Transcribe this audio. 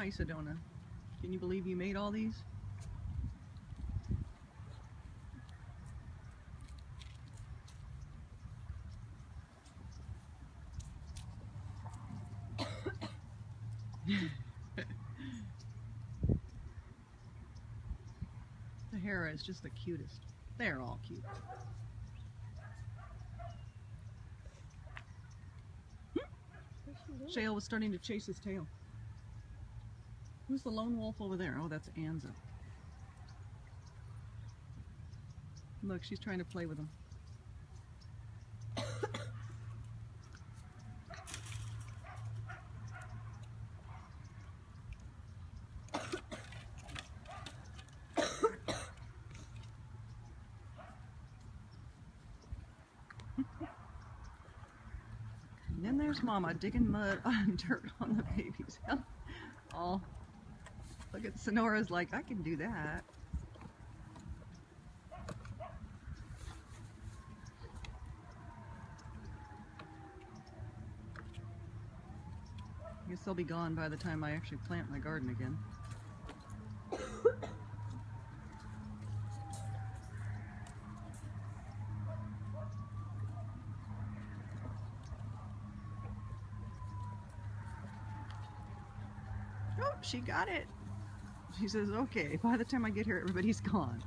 Hi, Sedona. Can you believe you made all these? The Hera is just the cutest. They're all cute. Shale was starting to chase his tail. Who's the lone wolf over there? Oh, that's Anza. Look, she's trying to play with him. And then there's Mama digging mud on dirt on the baby's head. Oh, look at Sonora's like, I can do that. I guess they'll be gone by the time I actually plant my garden again. Oh, she got it. She says, okay, by the time I get here, everybody's gone.